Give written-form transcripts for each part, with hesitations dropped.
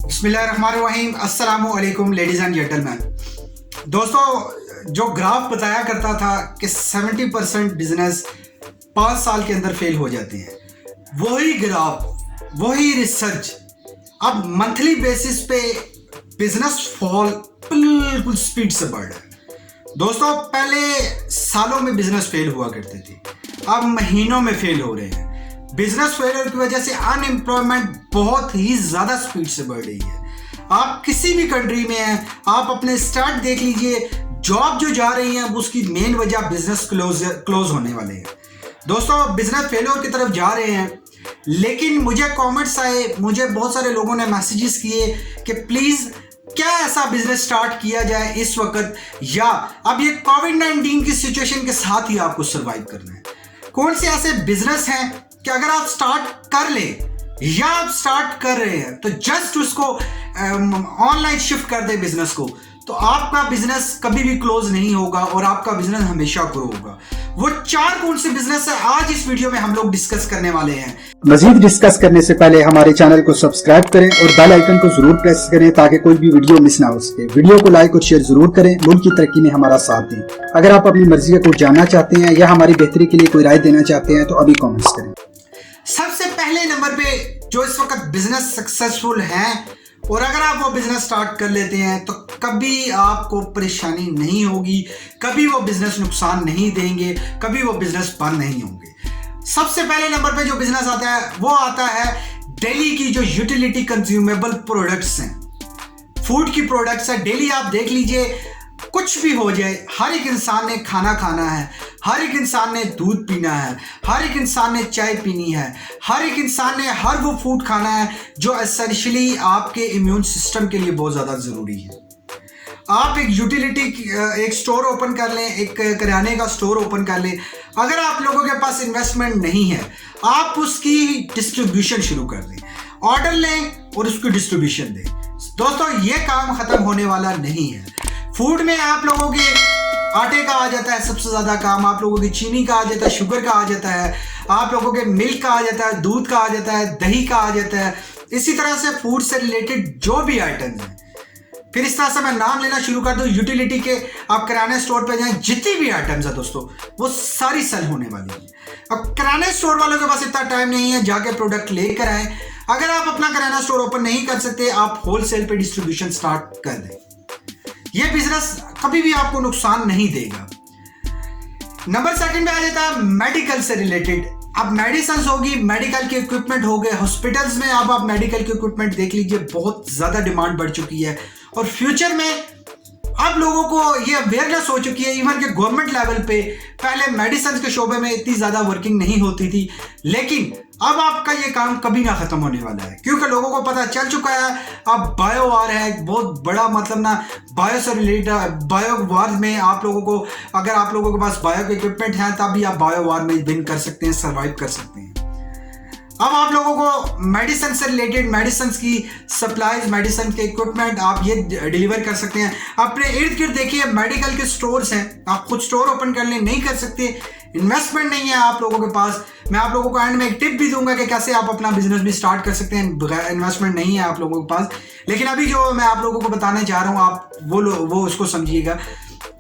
बिस्मिल्लाहिर्रहमानिर्रहीम, अस्सलामु अलैकुम लेडीज़ एंड जेंटलमैन। दोस्तों, जो ग्राफ बताया करता था कि 70% बिजनेस 5 साल के अंदर फेल हो जाते हैं, वही ग्राफ, वही रिसर्च अब मंथली बेसिस पे बिजनेस फॉल बिल्कुल स्पीड से बढ़ रहा है। दोस्तों, पहले सालों में बिजनेस फेल हुआ करते थे, अब महीनों में फेल हो रहे हैं। बिजनेस फेलियर की वजह से अनएम्प्लॉयमेंट बहुत ही ज़्यादा स्पीड से बढ़ रही है। आप किसी भी कंट्री में हैं, आप अपने स्टार्ट देख लीजिए, जॉब जो जा रही है उसकी मेन वजह बिजनेस क्लोज होने वाले हैं। दोस्तों, बिजनेस फेलियर की तरफ जा रहे हैं, लेकिन मुझे कमेंट्स आए, मुझे बहुत सारे लोगों ने मैसेजेस किए कि प्लीज़ क्या ऐसा बिजनेस स्टार्ट किया जाए इस वक्त, या अब ये कोविड-19 की सिचुएशन के साथ ही आपको सर्वाइव करना है। कौन से ऐसे बिजनेस हैं कि अगर आप स्टार्ट कर ले या आप स्टार्ट कर रहे हैं तो जस्ट उसको ऑनलाइन शिफ्ट कर दे बिजनेस को, तो आपका बिजनेस कभी भी क्लोज नहीं होगा और आपका बिजनेस हमेशा ग्रो होगा। वो 4 कौन से बिजनेस है आज इस वीडियो में हम लोग डिस्कस करने वाले हैं। मजीद डिस्कस करने से पहले हमारे चैनल को सब्सक्राइब करें और बेल आइकन को जरूर प्रेस करें ताकि कोई भी वीडियो मिस ना हो सके। वीडियो को लाइक और शेयर जरूर करें, मुल्क की तरक्की में हमारा साथ दें। अगर आप अपनी मर्जी का कुछ जानना चाहते हैं या हमारी बेहतरी के लिए कोई राय देना चाहते हैं तो अभी कमेंट्स करें। सबसे पहले नंबर पे जो इस वक्त बिजनेस सक्सेसफुल हैं, और अगर आप वो बिजनेस स्टार्ट कर लेते हैं तो कभी आपको परेशानी नहीं होगी, कभी वो बिजनेस नुकसान नहीं देंगे, कभी वो बिजनेस बंद नहीं होंगे। सबसे पहले नंबर पे जो बिजनेस आता है वो आता है डेली की जो यूटिलिटी कंज्यूमेबल प्रोडक्ट्स हैं, फूड की प्रोडक्ट्स है। डेली आप देख लीजिए, कुछ भी हो जाए, हर एक इंसान ने खाना खाना है, हर एक इंसान ने दूध पीना है, हर एक इंसान ने चाय पीनी है, हर एक इंसान ने हर वो फूड खाना है जो एसेंशियली आपके इम्यून सिस्टम के लिए बहुत ज़्यादा ज़रूरी है। आप एक यूटिलिटी एक स्टोर ओपन कर लें, एक किराने का स्टोर ओपन कर लें। अगर आप लोगों के पास इन्वेस्टमेंट नहीं है, आप उसकी डिस्ट्रीब्यूशन शुरू कर दें, ऑर्डर लें और उसकी डिस्ट्रीब्यूशन दें। दोस्तों, ये काम ख़त्म होने वाला नहीं है। फूड में आप लोगों के आटे का आ जाता है सबसे ज़्यादा काम, आप लोगों की चीनी का आ जाता है, शुगर का आ जाता है, आप लोगों के मिल्क का आ जाता है, दूध का आ जाता है, दही का आ जाता है। इसी तरह से फूड से रिलेटेड जो भी आइटम्स हैं, फिर इस तरह से मैं नाम लेना शुरू कर दूं यूटिलिटी के, आप किराने स्टोर पे जाएं, जितनी भी आइटम्स है दोस्तों वो सारी सेल होने वाली है। अब किराने स्टोर वालों के पास इतना टाइम नहीं है, जाके प्रोडक्ट लेकर आए। अगर आप अपना किराना स्टोर ओपन नहीं कर सकते, आप होलसेल पे डिस्ट्रीब्यूशन स्टार्ट कर दें। ये बिजनेस कभी भी आपको नुकसान नहीं देगा। नंबर 2 पे आ जाता है मेडिकल से रिलेटेड। अब मेडिसिन होगी, मेडिकल के इक्विपमेंट हो गए, हॉस्पिटल्स में अब आप मेडिकल के इक्विपमेंट देख लीजिए, बहुत ज़्यादा डिमांड बढ़ चुकी है और फ्यूचर में अब लोगों को ये अवेयरनेस हो चुकी है। इवन के गवर्नमेंट लेवल पे पहले मेडिसिन के शोबे में इतनी ज़्यादा वर्किंग नहीं होती थी, लेकिन अब आपका ये काम कभी ना ख़त्म होने वाला है, क्योंकि लोगों को पता चल चुका है अब बायो वार है, बहुत बड़ा मतलब ना बायो से रिलेटेड। बायो वार में आप लोगों को, अगर आप लोगों के पास बायो के इक्विपमेंट हैं तभी आप बायो वार में विन कर सकते हैं, सर्वाइव कर सकते हैं। अब आप लोगों को मेडिसिन से रिलेटेड, मेडिसिन की सप्लाईज, मेडिसिन के इक्विपमेंट आप ये डिलीवर कर सकते हैं। अपने इर्द गिर्द देखिए, मेडिकल के स्टोर्स हैं, आप खुद स्टोर ओपन कर लें, नहीं कर सकते, इन्वेस्टमेंट नहीं है आप लोगों के पास। मैं आप लोगों को एंड में एक टिप भी दूंगा कि कैसे आप अपना बिजनेस भी स्टार्ट कर सकते हैं, बगैर इन्वेस्टमेंट नहीं है आप लोगों के पास। लेकिन अभी जो मैं आप लोगों को बताने जा रहा हूँ, आप वो उसको समझिएगा।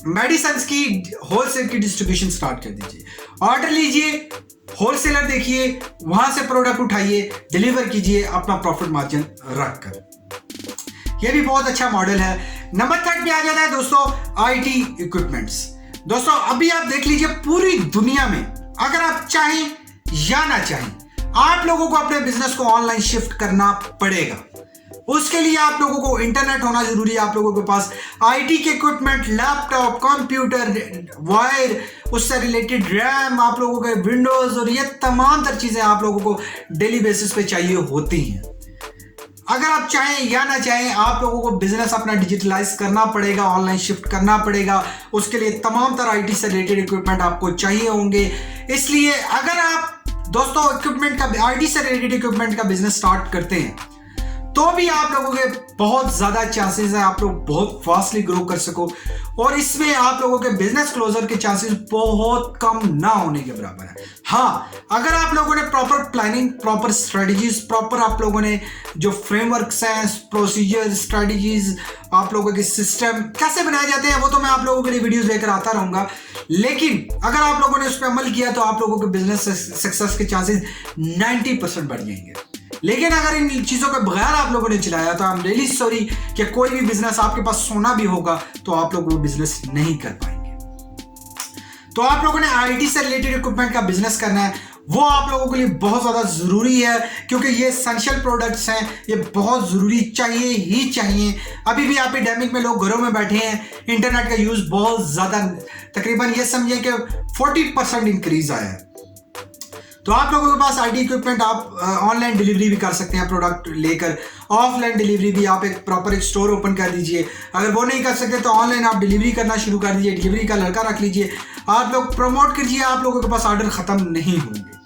मेडिसिन की होलसेल की डिस्ट्रीब्यूशन स्टार्ट कर दीजिए, ऑर्डर लीजिए, होलसेलर देखिए, वहां से प्रोडक्ट उठाइए, डिलीवर कीजिए, अपना प्रॉफिट मार्जिन रख कर। यह भी बहुत अच्छा मॉडल है। नंबर 3 पे आ जाता है दोस्तों आईटी इक्विपमेंट्स। दोस्तों, अभी आप देख लीजिए, पूरी दुनिया में अगर आप चाहें या ना चाहें, आप लोगों को अपने बिजनेस को ऑनलाइन शिफ्ट करना पड़ेगा। उसके लिए आप लोगों को इंटरनेट होना जरूरी है, आप लोगों के पास आईटी के इक्विपमेंट, लैपटॉप, कंप्यूटर, वायर, उससे रिलेटेड रैम, आप लोगों के विंडोज और ये तमाम तर चीज़ें आप लोगों को डेली बेसिस पे चाहिए होती हैं। अगर आप चाहें या ना चाहें, आप लोगों को बिजनेस अपना डिजिटलाइज करना पड़ेगा, ऑनलाइन शिफ्ट करना पड़ेगा। उसके लिए तमाम तरह आईटी से रिलेटेड इक्विपमेंट आपको चाहिए होंगे। इसलिए अगर आप दोस्तों इक्विपमेंट का, आईटी से रिलेटेड इक्विपमेंट का बिजनेस स्टार्ट करते हैं तो भी आप लोगों के बहुत ज़्यादा चांसेस है आप लोग बहुत फास्टली ग्रो कर सको, और इसमें आप लोगों के बिजनेस क्लोजर के चांसेस बहुत कम ना होने के बराबर है। हाँ, अगर आप लोगों ने proper planning, proper strategies, proper आप लोगों ने जो फ्रेमवर्क्स हैं, प्रोसीजर, स्ट्रेटजीज, आप लोगों के सिस्टम कैसे बनाए जाते हैं, वो तो मैं आप लोगों के लिए वीडियोस लेकर आता रहूंगा। लेकिन अगर आप लोगों ने उस पर अमल किया तो आप लोगों के बिजनेस सक्सेस के चांसेस 90% बढ़ जाएंगे। लेकिन अगर इन चीज़ों के बगैर आप लोगों ने चलाया तो आई एम रियली सॉरी कि कोई भी बिजनेस, आपके पास सोना भी होगा तो आप लोग वो बिजनेस नहीं कर पाएंगे। तो आप लोगों ने आईटी से रिलेटेड इक्विपमेंट का बिजनेस करना है, वो आप लोगों के लिए बहुत ज़्यादा ज़रूरी है, क्योंकि ये एसेंशियल प्रोडक्ट्स हैं, ये बहुत ज़रूरी चाहिए ही चाहिए। अभी भी एपिडेमिक में लोग घरों में बैठे हैं, इंटरनेट का यूज़ बहुत ज़्यादा, तकरीबन ये समझिए कि 40% इंक्रीज आया है। तो आप लोगों के पास आईटी इक्विपमेंट, आप ऑनलाइन डिलीवरी भी कर सकते हैं प्रोडक्ट लेकर, ऑफलाइन डिलीवरी भी, आप एक प्रॉपर एक स्टोर ओपन कर दीजिए। अगर वो नहीं कर सकते तो ऑनलाइन आप डिलीवरी करना शुरू कर दीजिए, डिलीवरी का लड़का रख लीजिए, आप लोग प्रमोट कीजिए, आप लोगों के पास ऑर्डर ख़त्म नहीं होंगे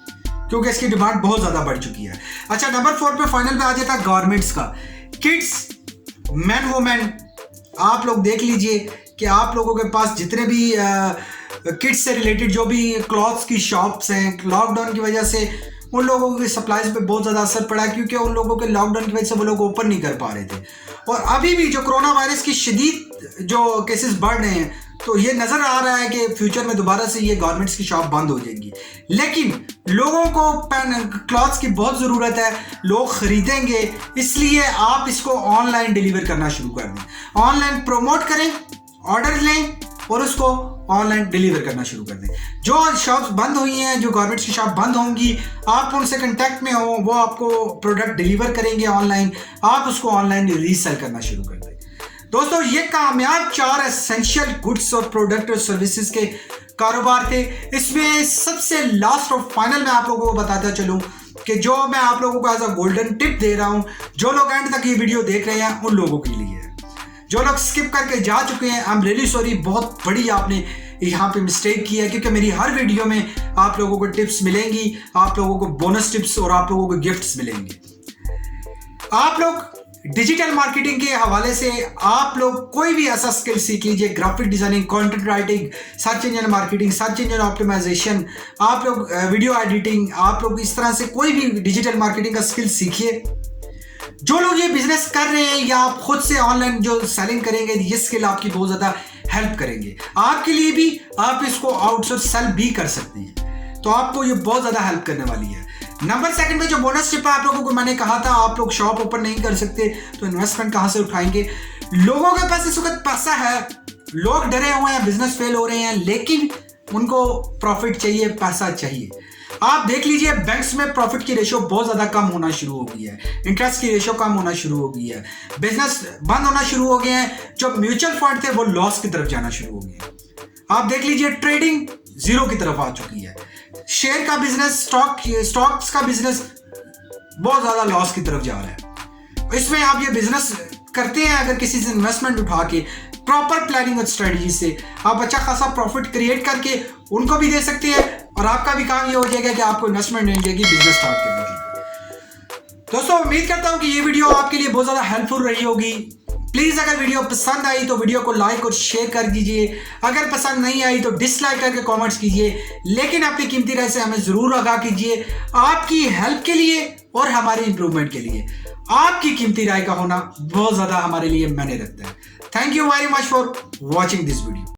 क्योंकि इसकी डिमांड बहुत ज़्यादा बढ़ चुकी है। अच्छा, नंबर 4 पे फाइनल पे आ जाता है गारमेंट्स का। किड्स, मैन, वुमेन, आप लोग देख लीजिए कि आप लोगों के पास जितने भी किड्स से रिलेटेड जो भी क्लॉथ्स की शॉप्स हैं, लॉकडाउन की वजह से उन लोगों की सप्लाईज पे बहुत ज़्यादा असर पड़ा, क्योंकि उन लोगों के लॉकडाउन की वजह से वो लोग ओपन नहीं कर पा रहे थे। और अभी भी जो कोरोना वायरस की शदीद जो केसेस बढ़ रहे हैं, तो ये नज़र आ रहा है कि फ्यूचर में दोबारा से ये गारमेंट्स की शॉप बंद हो जाएंगी। लेकिन लोगों को क्लॉथ्स की बहुत ज़रूरत है, लोग ख़रीदेंगे, इसलिए आप इसको ऑनलाइन डिलीवर करना शुरू कर दें। ऑनलाइन प्रमोट करें, ऑर्डर लें और उसको ऑनलाइन डिलीवर करना शुरू कर दें। जो शॉप्स बंद हुई हैं, जो गारमेंट्स की शॉप बंद होंगी, आप उनसे कांटेक्ट में हो, वो आपको प्रोडक्ट डिलीवर करेंगे ऑनलाइन, आप उसको ऑनलाइन रीसेल करना शुरू कर दें। दोस्तों, ये कामयाब 4 एसेंशियल गुड्स और प्रोडक्ट और सर्विसेज के कारोबार थे। इसमें सबसे लास्ट और फाइनल मैं आप लोगों को बताता चलूँ कि जो मैं आप लोगों को एज अ गोल्डन टिप दे रहा हूँ, जो लोग एंड तक ये वीडियो देख रहे हैं उन लोगों के लिए है। जो लोग स्किप करके जा चुके हैं, आई एम रियली सॉरी, बहुत बड़ी आपने यहाँ पे मिस्टेक की है, क्योंकि मेरी हर वीडियो में आप लोगों को टिप्स मिलेंगी, आप लोगों को बोनस टिप्स और आप लोगों को गिफ्ट्स मिलेंगे। आप लोग डिजिटल मार्केटिंग के हवाले से आप लोग कोई भी ऐसा स्किल सीख लीजिए, graphic designing, content writing, search engine marketing, search engine optimisation, आप लोग वीडियो एडिटिंग, आप लोग इस तरह से कोई भी डिजिटल मार्केटिंग का स्किल सीखिए। जो लोग ये बिजनेस कर रहे हैं या आप खुद से ऑनलाइन जो सेलिंग करेंगे, ये स्किल आपकी बहुत ज़्यादा हेल्प करेंगे आपके लिए भी। आप इसको आउटसोर्स सेल भी कर सकते हैं, तो आपको ये बहुत ज़्यादा हेल्प करने वाली है। नंबर 2 में जो बोनस टिप है, आप लोगों को मैंने कहा था, आप लोग शॉप ओपन नहीं कर सकते तो इन्वेस्टमेंट कहाँ से उठाएंगे। लोगों के पास इस वक्त पैसा है, लोग डरे हुए हैं, बिजनेस फेल हो रहे हैं, लेकिन उनको प्रॉफिट चाहिए, पैसा चाहिए। आप देख लीजिए, बैंक्स में प्रॉफिट की रेशो बहुत ज़्यादा कम होना शुरू हो गई है, इंटरेस्ट की रेशो कम होना शुरू हो गई है, बिजनेस बंद होना शुरू हो गए हैं, जो म्यूचुअल फंड थे वो लॉस की तरफ जाना शुरू हो गए। आप देख लीजिए, ट्रेडिंग जीरो की तरफ आ चुकी है, शेयर का बिजनेस, स्टॉक्स का बिजनेस बहुत ज़्यादा लॉस की तरफ जा रहा है। इसमें आप ये बिजनेस करते हैं अगर किसी से इन्वेस्टमेंट उठा के, प्रॉपर प्लानिंग और स्ट्रेटजी से, आप अच्छा खासा प्रॉफिट क्रिएट करके उनको भी दे सकते हैं, और आपका भी काम ये हो जाएगा कि आपको इन्वेस्टमेंट मिल जाएगी बिजनेस स्टार्ट करने के लिए। दोस्तों, उम्मीद करता हूँ कि ये वीडियो आपके लिए बहुत ज़्यादा हेल्पफुल रही होगी। प्लीज़ अगर वीडियो पसंद आई तो वीडियो को लाइक और शेयर कर दीजिए, अगर पसंद नहीं आई तो डिसलाइक करके कमेंट्स कीजिए, लेकिन अपनी कीमती राय से हमें ज़रूर आगाह कीजिए, आपकी हेल्प के लिए और हमारे इंप्रूवमेंट के लिए। आपकी कीमती राय का होना बहुत ज़्यादा हमारे लिए मायने रखता है। Thank you very much for watching this video.